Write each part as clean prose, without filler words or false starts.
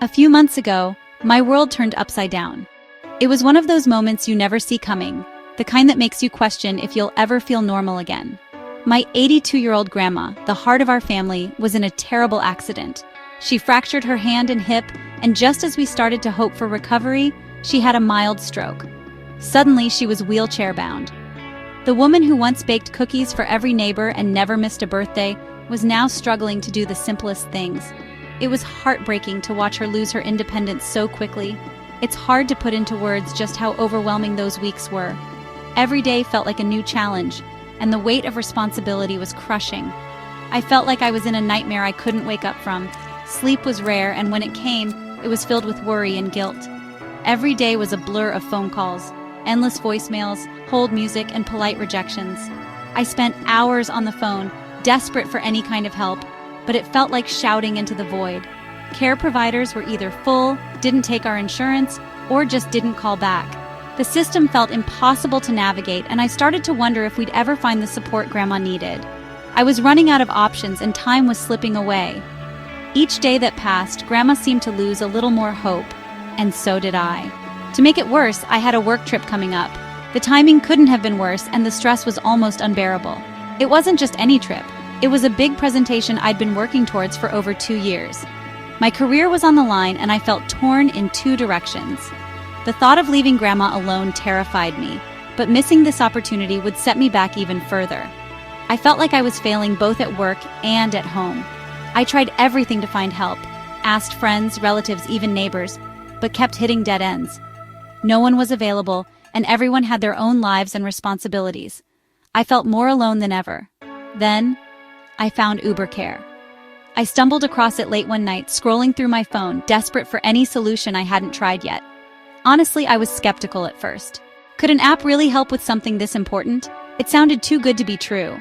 A few months ago, my world turned upside down. It was one of those moments you never see coming, the kind that makes you question if you'll ever feel normal again. My 82-year-old grandma, the heart of our family, was in a terrible accident. She fractured her hand and hip, and just as we started to hope for recovery, she had a mild stroke. Suddenly, she was wheelchair-bound. The woman who once baked cookies for every neighbor and never missed a birthday was now struggling to do the simplest things. It was heartbreaking to watch her lose her independence so quickly. It's hard to put into words just how overwhelming those weeks were. Every day felt like a new challenge, and the weight of responsibility was crushing. I felt like I was in a nightmare I couldn't wake up from. Sleep was rare, and when it came, it was filled with worry and guilt. Every day was a blur of phone calls, endless voicemails, hold music, and polite rejections. I spent hours on the phone, desperate for any kind of help, but it felt like shouting into the void. Care providers were either full, didn't take our insurance, or just didn't call back. The system felt impossible to navigate, and I started to wonder if we'd ever find the support Grandma needed. I was running out of options, and time was slipping away. Each day that passed, Grandma seemed to lose a little more hope, and so did I. To make it worse, I had a work trip coming up. The timing couldn't have been worse, and the stress was almost unbearable. It wasn't just any trip. It was a big presentation I'd been working towards for over 2 years. My career was on the line, and I felt torn in two directions. The thought of leaving Grandma alone terrified me, but missing this opportunity would set me back even further. I felt like I was failing both at work and at home. I tried everything to find help, asked friends, relatives, even neighbors, but kept hitting dead ends. No one was available, and everyone had their own lives and responsibilities. I felt more alone than ever. Then, I found UberCare. I stumbled across it late one night, scrolling through my phone, desperate for any solution I hadn't tried yet. Honestly, I was skeptical at first. Could an app really help with something this important? It sounded too good to be true.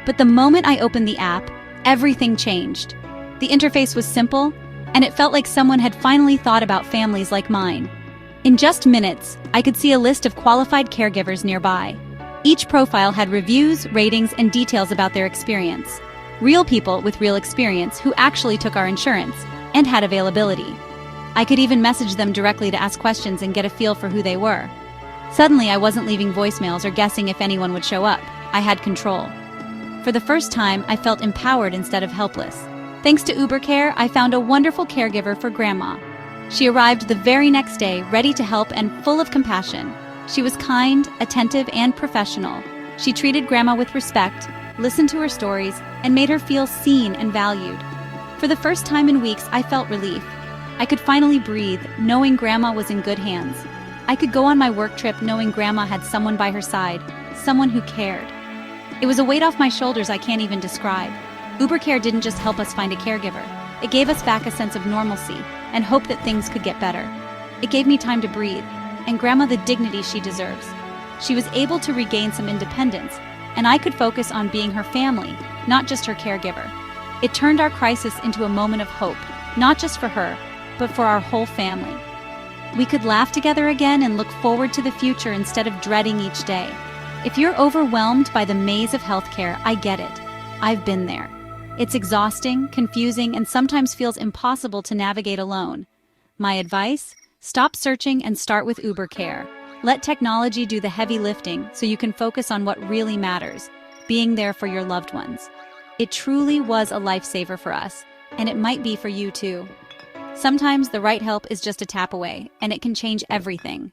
But the moment I opened the app, everything changed. The interface was simple, and it felt like someone had finally thought about families like mine. In just minutes, I could see a list of qualified caregivers nearby. Each profile had reviews, ratings, and details about their experience. Real people with real experience who actually took our insurance and had availability. I could even message them directly to ask questions and get a feel for who they were. Suddenly, I wasn't leaving voicemails or guessing if anyone would show up. I had control. For the first time, I felt empowered instead of helpless. Thanks to UberCare, I found a wonderful caregiver for Grandma. She arrived the very next day, ready to help and full of compassion. She was kind, attentive, and professional. She treated Grandma with respect, listened to her stories, and made her feel seen and valued. For the first time in weeks, I felt relief. I could finally breathe, knowing Grandma was in good hands. I could go on my work trip knowing Grandma had someone by her side, someone who cared. It was a weight off my shoulders I can't even describe. UberCare didn't just help us find a caregiver. It gave us back a sense of normalcy and hope that things could get better. It gave me time to breathe, and Grandma the dignity she deserves. She was able to regain some independence, and I could focus on being her family, not just her caregiver. It turned our crisis into a moment of hope, not just for her, but for our whole family. We could laugh together again and look forward to the future instead of dreading each day. If you're overwhelmed by the maze of healthcare, I get it. I've been there. It's exhausting, confusing, and sometimes feels impossible to navigate alone. My advice? Stop searching and start with UberCare. Let technology do the heavy lifting so you can focus on what really matters, being there for your loved ones. It truly was a lifesaver for us, and it might be for you too. Sometimes the right help is just a tap away, and it can change everything.